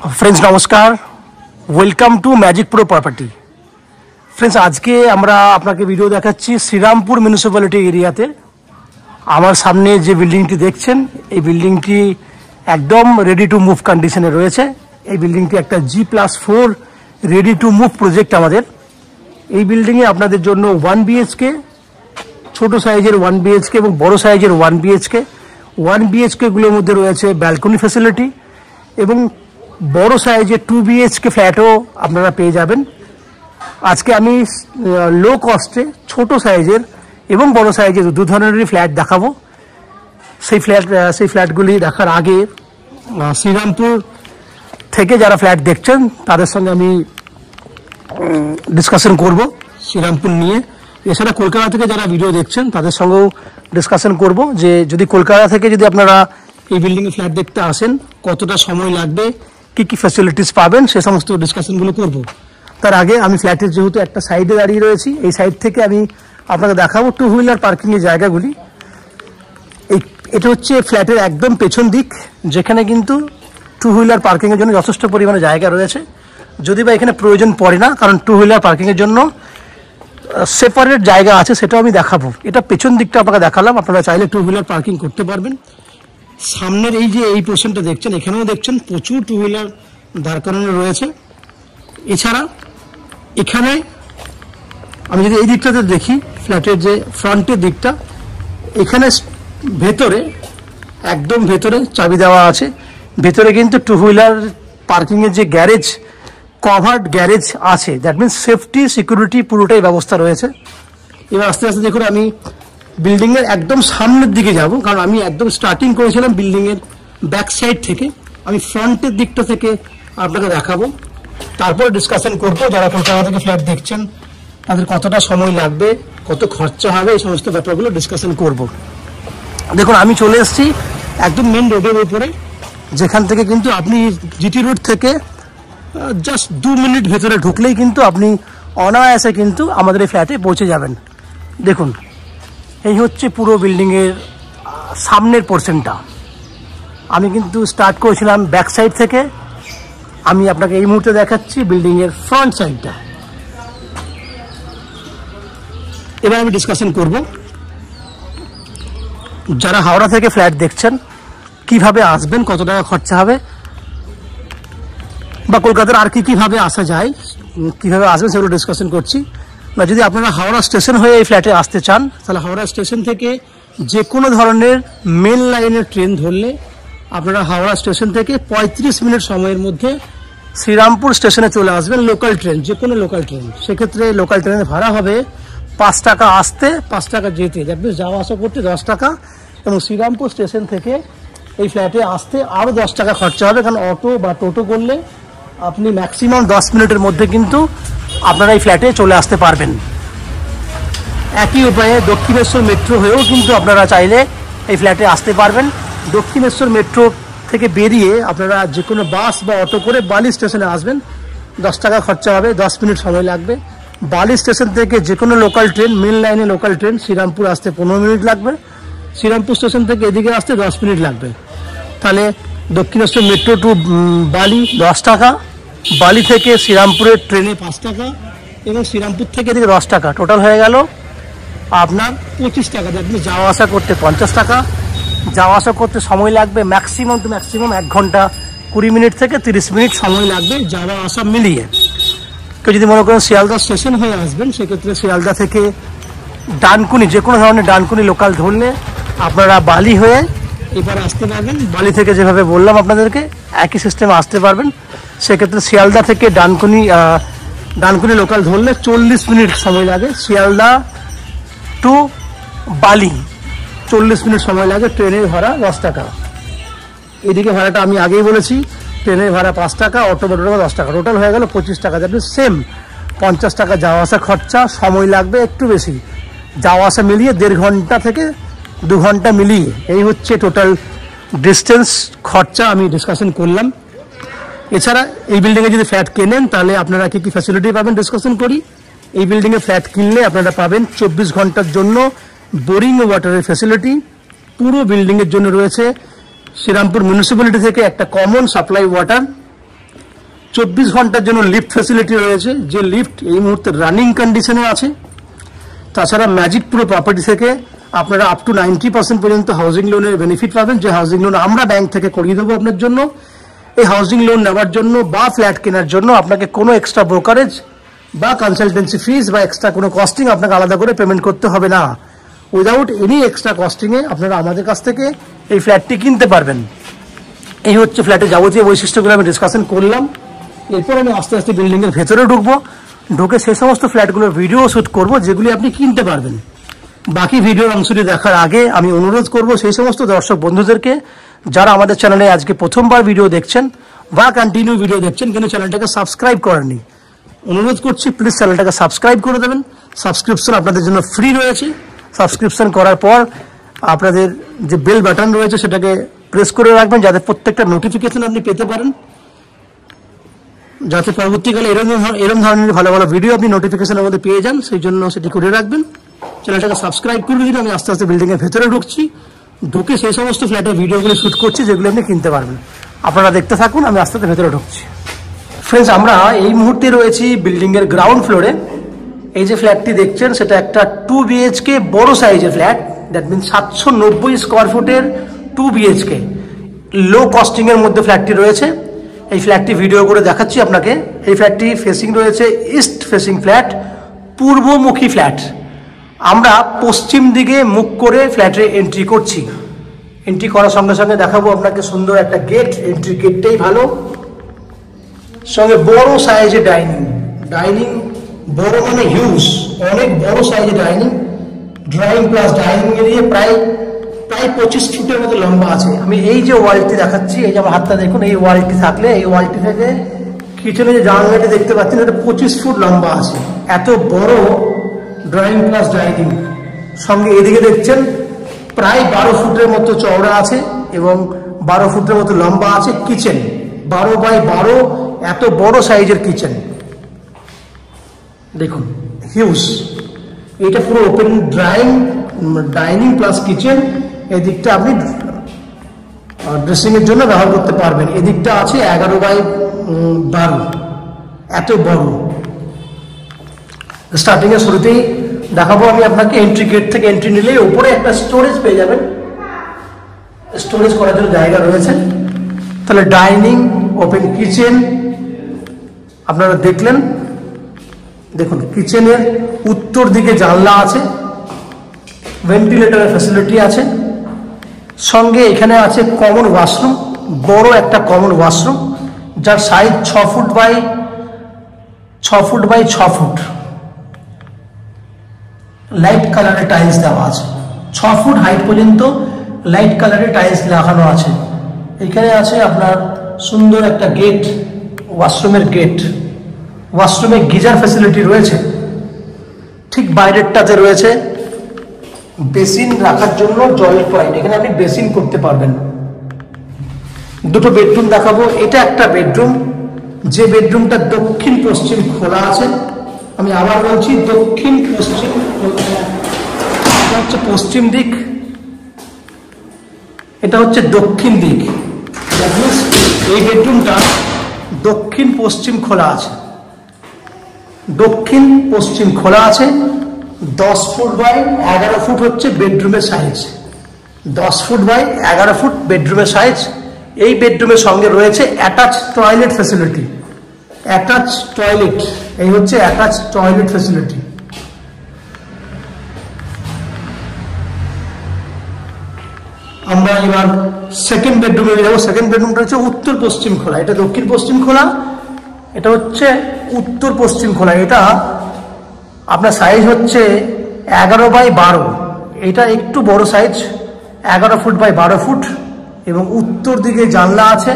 Friends नमस्कार, welcome to magic pro property. Friends आज के আমরা আপনাকে ভিডিও দেখাচ্ছি শ্রীরামপুর মিউনিসিপ্যালিটি এরিয়াতে। আমার সামনে যে বিল্ডিংটি দেখছেন এই বিল্ডিংটি একদম রেডি টু মুভ কন্ডিশনে রয়েছে। এই বিল্ডিংটি একটা G+4 ready to move project আমাদের। এই বিল্ডিং এ আপনাদের জন্য 1 BHK, ছোট সাইজের 1 BHK এবং বড় সাইজের 1 BHK। 1 BHK গুলোর মধ্যে রয়েছে ব্যালকনি ফ্যাসিলিটি এবং বড় সাইজের 2 BHK ফ্ল্যাটও আপনারা পেয়ে যাবেন। আজকে আমি লো কস্টে ছোট সাইজের এবং বড় সাইজের দু ধরনেরই ফ্ল্যাট দেখাবো। সেই ফ্ল্যাটগুলি দেখার আগে শ্রীরামপুর থেকে যারা ফ্ল্যাট দেখছেন তাদের সঙ্গে আমি ডিসকাশন করব শ্রীরামপুর নিয়ে। এছাড়া কলকাতা থেকে যারা ভিডিও দেখছেন তাদের সঙ্গেও ডিসকাশন করব যে যদি কলকাতা থেকে যদি আপনারা এই বিল্ডিংয়ে ফ্ল্যাট দেখতে আসেন কতটা সময় লাগবে, কি কি ফ্যাসিলিটিস পাবেন, সে সমস্ত ডিসকাশনগুলো করব। তার আগে আমি ফ্ল্যাটের যেহেতু একটা সাইডে দাঁড়িয়ে রয়েছি, এই সাইড থেকে আমি আপনাকে দেখাবো টু হুইলার পার্কিংয়ের জায়গাগুলি। এটা হচ্ছে ফ্ল্যাটের একদম পেছন দিক, যেখানে কিন্তু টু হুইলার পার্কিংয়ের জন্য যথেষ্ট পরিমাণে জায়গা রয়েছে। যদি বা এখানে প্রয়োজন পড়ে না, কারণ টু হুইলার পার্কিংয়ের জন্য সেপারেট জায়গা আছে, সেটাও আমি দেখাবো। এটা পেছন দিকটা আপনাকে দেখালাম, আপনারা চাইলে টু হুইলার পার্কিং করতে পারবেন। সামনের এই যে এই পোর্শনটা দেখছেন, এখানেও দেখছেন প্রচুর টু হুইলার দাঁড় করানো রয়েছে। এছাড়া এখানে আমি যদি এই দিকটাতে দেখি, ফ্ল্যাটের যে ফ্রন্টের দিকটা, এখানে ভেতরে একদম ভেতরে চাবি দেওয়া আছে। ভেতরে কিন্তু টু হুইলার পার্কিংয়ের যে গ্যারেজ, কভার্ড গ্যারেজ আছে, দ্যাট মিনস সেফটি সিকিউরিটি পুরোটাই ব্যবস্থা রয়েছে। এবার আস্তে আস্তে দেখুন আমি বিল্ডিংয়ের একদম সামনের দিকে যাব, কারণ আমি একদম স্টার্টিং করেছিলাম বিল্ডিংয়ের ব্যাক সাইড থেকে। আমি ফ্রন্টের দিকটা থেকে আপনাকে দেখাবো, তারপর ডিসকাশন করবো যারা কলকাতা থেকে ফ্ল্যাট দেখছেন তাদের কতটা সময় লাগবে, কত খরচা হবে, এই সমস্ত ব্যাপারগুলো ডিসকাশন করব। দেখুন আমি চলে এসেছি একদম মেন রোডের উপরে, যেখান থেকে কিন্তু আপনি জিটি রোড থেকে জাস্ট 2 মিনিট ভেতরে ঢুকলেই কিন্তু আপনি অনায়াসে কিন্তু আমাদের এই ফ্ল্যাটে পৌঁছে যাবেন। দেখুন এই হচ্ছে পুরো বিল্ডিংয়ের সামনের পোর্শনটা। আমি কিন্তু স্টার্ট করেছিলাম ব্যাক সাইড থেকে, আমি আপনাকে এই মুহূর্তে দেখাচ্ছি বিল্ডিংয়ের ফ্রন্ট সাইডটা। এবার আমি ডিসকাশন করব যারা হাওড়া থেকে ফ্ল্যাট দেখছেন কিভাবে আসবেন, কত টাকা খরচা হবে, বা কলকাতার আর কিভাবে আসা যায়, কিভাবে আসবেন সেগুলো ডিসকাশন করছি। বা যদি আপনারা হাওড়া স্টেশন হয়ে এই ফ্ল্যাটে আসতে চান, তাহলে হাওড়া স্টেশন থেকে যে কোনো ধরনের মেন লাইনের ট্রেন ধরলে আপনারা হাওড়া স্টেশন থেকে 35 মিনিট সময়ের মধ্যে শ্রীরামপুর স্টেশনে চলে আসবেন। লোকাল ট্রেন, যে কোনো লোকাল ট্রেন, সেক্ষেত্রে লোকাল ট্রেনের ভাড়া হবে 5 টাকা আসতে, 5 টাকা যেতে, দ্যাট মিনস যাওয়া আসা করতে 10 টাকা, এবং শ্রীরামপুর স্টেশন থেকে এই ফ্ল্যাটে আসতে আরও 10 টাকা খরচা হবে, কারণ অটো বা টোটো করলে আপনি ম্যাক্সিমাম 10 মিনিটের মধ্যে কিন্তু আপনারা এই ফ্ল্যাটে চলে আসতে পারবেন। একই উপায়ে দক্ষিণেশ্বর মেট্রো হয়েও কিন্তু আপনারা চাইলে এই ফ্ল্যাটে আসতে পারবেন। দক্ষিণেশ্বর মেট্রো থেকে বেরিয়ে আপনারা যে কোনো বাস বা অটো করে বালি স্টেশনে আসবেন, 10 টাকা খরচা হবে, 10 মিনিট সময় লাগবে। বালি স্টেশন থেকে যে কোনো লোকাল ট্রেন, মেন লাইনে লোকাল ট্রেন শ্রীরামপুর আসতে 15 মিনিট লাগবে, শ্রীরামপুর স্টেশন থেকে এদিকে আসতে 10 মিনিট লাগবে। তাহলে দক্ষিণেশ্বর মেট্রো টু বালি 10 টাকা, বালি থেকে শ্রীরামপুরের ট্রেনে 5 টাকা, এবং শ্রীরামপুর থেকে এদিকে 10 টাকা, টোটাল হয়ে গেল আপনার 25 টাকা। আপনি যাওয়া আসা করতে 50 টাকা, যাওয়া আসা করতে সময় লাগবে ম্যাক্সিমাম টু ম্যাক্সিমাম 1 ঘন্টা 20 মিনিট থেকে 30 মিনিট সময় লাগবে যাওয়া আসা মিলিয়ে। কেউ যদি মনে করেন শিয়ালদা স্টেশন হয়ে আসবেন, সেক্ষেত্রে শিয়ালদা থেকে ডানকুনি, যে কোনো ধরনের ডানকুনি লোকাল ধরলে আপনারা বালি হয়ে এবার আসতে পারবেন। বালি থেকে যেভাবে বললাম আপনাদেরকে একই সিস্টেমে আসতে পারবেন। সেক্ষেত্রে শিয়ালদা থেকে ডানকুনি লোকাল ধরলে 40 মিনিট সময় লাগে। শিয়ালদা টু বালি 40 মিনিট সময় লাগে। ট্রেনের ভাড়া 10 টাকা। এদিকে ভাড়াটা আমি আগেই বলেছি, ট্রেনের ভাড়া 5 টাকা, অটো ভাড়া 10 টাকা, টোটাল হয়ে গেল 25 টাকা। যাতে সেম 50 টাকা যাওয়া আসা খরচা, সময় লাগবে একটু বেশি, যাওয়া আসা মিলিয়ে 1.5 ঘন্টা থেকে 2 ঘন্টা মিলিয়ে এই হচ্ছে টোটাল ডিস্টেন্স খরচা আমি ডিসকাশন করলাম। এছাড়া এই বিল্ডিংয়ে যদি ফ্ল্যাট কেনেন তাহলে আপনারা কি কি ফ্যাসিলিটি পাবেন ডিসকাশন করি। এই বিল্ডিংয়ে ফ্ল্যাট কিনলে আপনারা পাবেন 24 ঘন্টার জন্য বোরিং ওয়াটারের ফ্যাসিলিটি। পুরো বিল্ডিংয়ের জন্য রয়েছে শ্রীরামপুর মিউনিসিপ্যালিটি থেকে একটা কমন সাপ্লাই ওয়াটার। 24 ঘন্টার জন্য লিফট ফ্যাসিলিটি রয়েছে, যে লিফট এই মুহূর্তে রানিং কন্ডিশনে আছে। তাছাড়া ম্যাজিক প্রো প্রপার্টি থেকে আপনারা আপ টু 90% পর্যন্ত হাউজিং লোনের বেনিফিট পাবেন, যে হাউজিং লোন আমরা ব্যাংক থেকে করিয়ে দেবো আপনার জন্য। এই হাউজিং লোন নেওয়ার জন্য বা ফ্ল্যাট কেনার জন্য আপনাকে কোনো এক্সট্রা ব্রোকারেজ বা কনসালটেন্সি ফিস বা এক্সট্রা কোনো কস্টিং আপনাকে আলাদা করে পেমেন্ট করতে হবে না। উইদাউট এনি এক্সট্রা কস্টিংয়ে আপনারা আমাদের কাছ থেকে এই ফ্ল্যাটটি কিনতে পারবেন। এই হচ্ছে ফ্ল্যাটের যাবতীয় বৈশিষ্ট্যগুলো আমি ডিসকাশন করলাম। এরপর আমি আস্তে আস্তে বিল্ডিংয়ের ভেতরে ঢুকবো, ঢুকে সেই সমস্ত ফ্ল্যাটগুলোর ভিডিও শ্যুট করবো যেগুলি আপনি কিনতে পারবেন। বাকি ভিডিওর অংশটি দেখার আগে আমি অনুরোধ করব সেই সমস্ত দর্শক বন্ধুদেরকে যারা আমাদের চ্যানেলে আজকে প্রথমবার ভিডিও দেখছেন বা কন্টিনিউ ভিডিও দেখছেন কিন্তু চ্যানেলটাকে সাবস্ক্রাইব করেননি, অনুরোধ করছি প্লিজ চ্যানেলটাকে সাবস্ক্রাইব করে দেবেন। সাবস্ক্রিপশন আপনাদের জন্য ফ্রি রয়েছে। সাবস্ক্রিপশন করার পর আপনাদের যে বেল বাটন রয়েছে সেটাকে প্রেস করে রাখবেন, যাতে প্রত্যেকটা নোটিফিকেশন আপনি পেতে পারেন, যাতে পরবর্তীকালে এরকম ধরনের ভালো ভালো ভিডিও আপনি নোটিফিকেশনের মধ্যে পেয়ে যান। সেই জন্য সেটি করে রাখবেন। চ্যানেলটাকে সাবস্ক্রাইব করে দিন। আমি আস্তে আস্তে বিল্ডিংয়ের ভেতরে ঢুকছি, ঢুকে সেই সমস্ত ফ্ল্যাটের ভিডিওগুলো শ্যুট করছি যেগুলো আপনি কিনতে পারবেন। আপনারা দেখতে থাকুন, আমি আস্তে আস্তে ভেতরে ঢুকছি। ফ্রেন্ডস, আমরা এই মুহূর্তে রয়েছি বিল্ডিংয়ের গ্রাউন্ড ফ্লোরে। এই যে ফ্ল্যাটটি দেখছেন সেটা একটা 2 BHK বড় সাইজের ফ্ল্যাট, দ্যাট মিনস 790 স্কোয়ার ফুটের 2 BHK লো কস্টিংয়ের মধ্যে ফ্ল্যাটটি রয়েছে। এই ফ্ল্যাটটি ভিডিও করে দেখাচ্ছি আপনাকে। এই ফ্ল্যাটটি ফেসিং রয়েছে ইস্ট ফেসিং ফ্ল্যাট, পূর্বমুখী ফ্ল্যাট। আমরা পশ্চিম দিকে মুখ করে ফ্ল্যাটে এন্ট্রি করছি। এন্ট্রি করার সঙ্গে সঙ্গে দেখাবো আপনাকে সুন্দর একটা গেট। এন্ট্রি গেটটাই ভালো, সঙ্গে বড় সাইজের ডাইনিং বড় মানে হিউজ, অনেক বড় সাইজের ড্রয়িং প্লাস ডাইনিং এরিয়া প্রায় 25 ফুটের মতো লম্বা আছে। আমি এই যে ওয়ালটি দেখাচ্ছি, এই যে আমার হাতটা দেখুন, এই ওয়ালটি থাকলে এই ওয়ালটি থেকে কিচেনে যে জানলাটি দেখতে পাচ্ছেন এটা 25 ফুট লম্বা আছে। এত বড় ড্রয়িং প্লাস ডাইনিং, সঙ্গে এদিকে দেখছেন প্রায় 12 ফুটের মতো চওড়া আছে এবং 12 ফুটের মতো লম্বা আছে কিচেন। 12 বাই 12 এত বড় সাইজের কিচেন দেখুন, হিউজ। এটা পুরো ওপেন ডাইনিং প্লাস কিচেন। এদিকটা আপনি ড্রেসিং এর জন্য ব্যবহার করতে পারবেন। এদিকটা আছে 11 বাই 12, এত বড়। স্টার্টিং এর শুরুতেই দেখাবো আমি আপনাকে এন্ট্রি গেট থেকে এন্ট্রি নিলেই উপরে একটা স্টোরেজ পেয়ে যাবেন, স্টোরেজ করার জন্য জায়গা রয়েছে। তাহলে ডাইনিং, ওপেন কিচেন আপনারা দেখলেন। দেখুন কিচেনের উত্তর দিকে জানলা আছে, ভেন্টিলেটরের ফ্যাসিলিটি আছে, সঙ্গে এখানে আছে কমন ওয়াশরুম, বড় একটা কমন ওয়াশরুম যার size 6 feet by 6 feet. Light কালারের টাইলস দেওয়া আছে, 6 ফুট হাইট পর্যন্ত লাইট কালারের টাইলস লাগানো আছে। এখানে আছে আপনার সুন্দর একটা গেট, ওয়াশরুমের গেট। ওয়াশরুমে গিজার ফ্যাসিলিটি রয়েছে। ঠিক বাইরেরটাতে রয়েছে বেসিন রাখার জন্য জলের পয়েন্ট, এখানে আপনি বেসিন করতে পারবেন। দুটো বেডরুম দেখাবো। এটা একটা বেডরুম, যে বেডরুমটা দক্ষিণ পশ্চিম খোলা আছে। আমি আবার বলছি দক্ষিণ পশ্চিম, এটা হচ্ছে পশ্চিম দিক, এটা হচ্ছে দক্ষিণ দিক। এই বেডরুমটা দক্ষিণ পশ্চিম খোলা আছে, দক্ষিণ পশ্চিম খোলা আছে। 10 ফুট বাই 11 ফুট হচ্ছে বেডরুমের সাইজ, 10 ফুট বাই 11 ফুট বেডরুমের সাইজ। এই বেডরুমের সঙ্গে রয়েছে attach toilet facility, attach toilet. এই হচ্ছে অ্যাটাচ টয়লেট ফ্যাসিলিটি। আমরা এবার সেকেন্ড বেডরুমে যাবো। সেকেন্ড বেডরুমটা হচ্ছে উত্তর পশ্চিম খোলা, এটা দক্ষিণ পশ্চিম খোলা, এটা হচ্ছে উত্তর পশ্চিম খোলা। এটা আপনার সাইজ হচ্ছে 11 বাই 12, এটা একটু বড় সাইজ, 11 ফুট বাই 12 ফুট। এবং উত্তর দিকে জানলা আছে,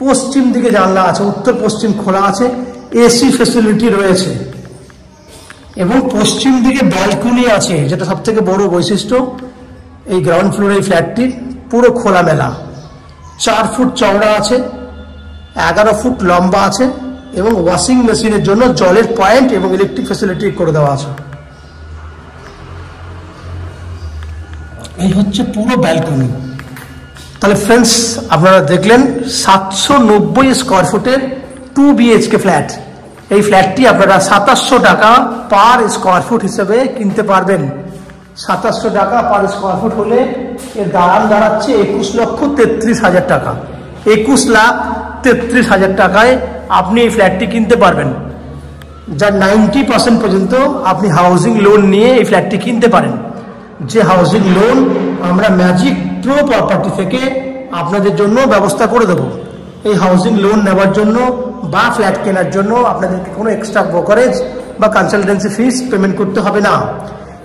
পশ্চিম দিকে জানলা আছে, উত্তর পশ্চিম খোলা আছে, এসি ফ্যাসিলিটি রয়েছে এবং পশ্চিম দিকে ব্যালকনি আছে, যেটা সব থেকে বড় বৈশিষ্ট্য এই গ্রাউন্ড ফ্লোরে। এই ফ্ল্যাটটির পুরো খোলামেলা, 4 ফুট চওড়া আছে, 11 ফুট লম্বা আছে এবং ওয়াশিং মেশিনের জন্য জলের পয়েন্ট এবং ইলেকট্রিক ফ্যাসিলিটি করে দেওয়া আছে। এই হচ্ছে পুরো ব্যালকনি। তাহলে ফ্রেন্ডস, আপনারা দেখলেন 790 স্কোয়ার ফুটের 2 BHK ফ্ল্যাট। এই ফ্ল্যাটটি আপনারা 2700 টাকা পার স্কোয়ার ফুট হিসেবে কিনতে পারবেন। 2700 টাকা পার স্কোয়ার ফুট হলে এর দাম দাঁড়াচ্ছে 21,33,000 টাকা। 21,33,000 টাকায় আপনি এই ফ্ল্যাটটি কিনতে পারবেন, যার 90% পর্যন্ত আপনি হাউজিং লোন নিয়ে এই ফ্ল্যাটটি কিনতে পারেন। যে হাউজিং লোন আমরা ম্যাজিক প্রো প্রপার্টি থেকে আপনাদের জন্য ব্যবস্থা করে দেব। এই হাউজিং লোন নেওয়ার জন্য বা ফ্ল্যাট কেনার জন্য আপনাদেরকে কোনো এক্সট্রা ব্রোকারেজ বা কনসালটেন্সি ফিস পেমেন্ট করতে হবে না।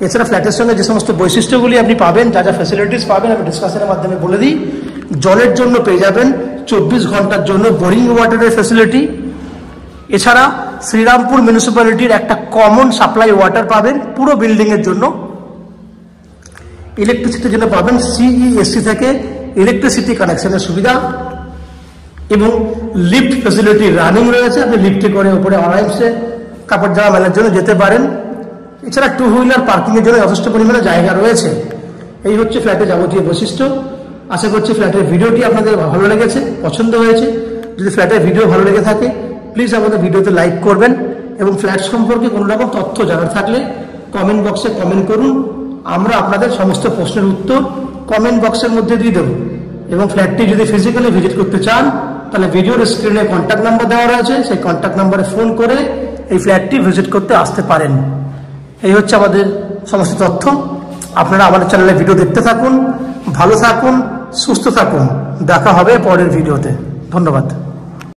এছাড়া ফ্ল্যাটের সঙ্গে যে সমস্ত বৈশিষ্ট্যগুলি আপনি পাবেন, যা যা ফ্যাসিলিটিস পাবেন, আমি ডিসকাশনের মাধ্যমে বলে দিই। জলের জন্য পেয়ে যাবেন 24 ঘন্টার জন্য বোরিং ওয়াটারের ফ্যাসিলিটি। এছাড়া শ্রীরামপুর মিউনিসিপ্যালিটির একটা কমন সাপ্লাই ওয়াটার পাবেন পুরো বিল্ডিংয়ের জন্য। ইলেকট্রিসিটির জন্য পাবেন CESC থেকে ইলেকট্রিসিটি কানেকশনের সুবিধা এবং লিফট ফ্যাসিলিটি রানিং রয়েছে। আপনি লিফটে করে উপরে আরামসে কাপড় জামা মেলার জন্য যেতে পারেন। এছাড়া 2 হুইলার পার্কিংয়ের জন্য যথেষ্ট পরিমাণে জায়গা রয়েছে। এই হচ্ছে ফ্ল্যাটের যাবতীয় বৈশিষ্ট্য। আশা করছি ফ্ল্যাটের ভিডিওটি আপনাদের ভালো লেগেছে, পছন্দ হয়েছে। যদি ফ্ল্যাটের ভিডিও ভালো লেগে থাকে প্লিজ আমাদের ভিডিওতে লাইক করবেন এবং ফ্ল্যাট সম্পর্কে কোনো রকম তথ্য জানার থাকলে কমেন্ট বক্সে কমেন্ট করুন। আমরা আপনাদের সমস্ত প্রশ্নের উত্তর কমেন্ট বক্সের মধ্যে দিয়ে দেবো। এবং ফ্ল্যাটটি যদি ফিজিক্যালি ভিজিট করতে চান তাহলে ভিডিওর স্ক্রিনে কন্ট্যাক্ট নাম্বার দেওয়া রয়েছে, সেই কন্ট্যাক্ট নাম্বারে ফোন করে এই ফ্ল্যাটটি ভিজিট করতে আসতে পারেন। এই হচ্ছে আমাদের সমস্ত তথ্য। আপনারা আমাদের চ্যানেলে ভিডিও দেখতে থাকুন, ভালো থাকুন, সুস্থ থাকুন। দেখা হবে পরের ভিডিওতে। ধন্যবাদ।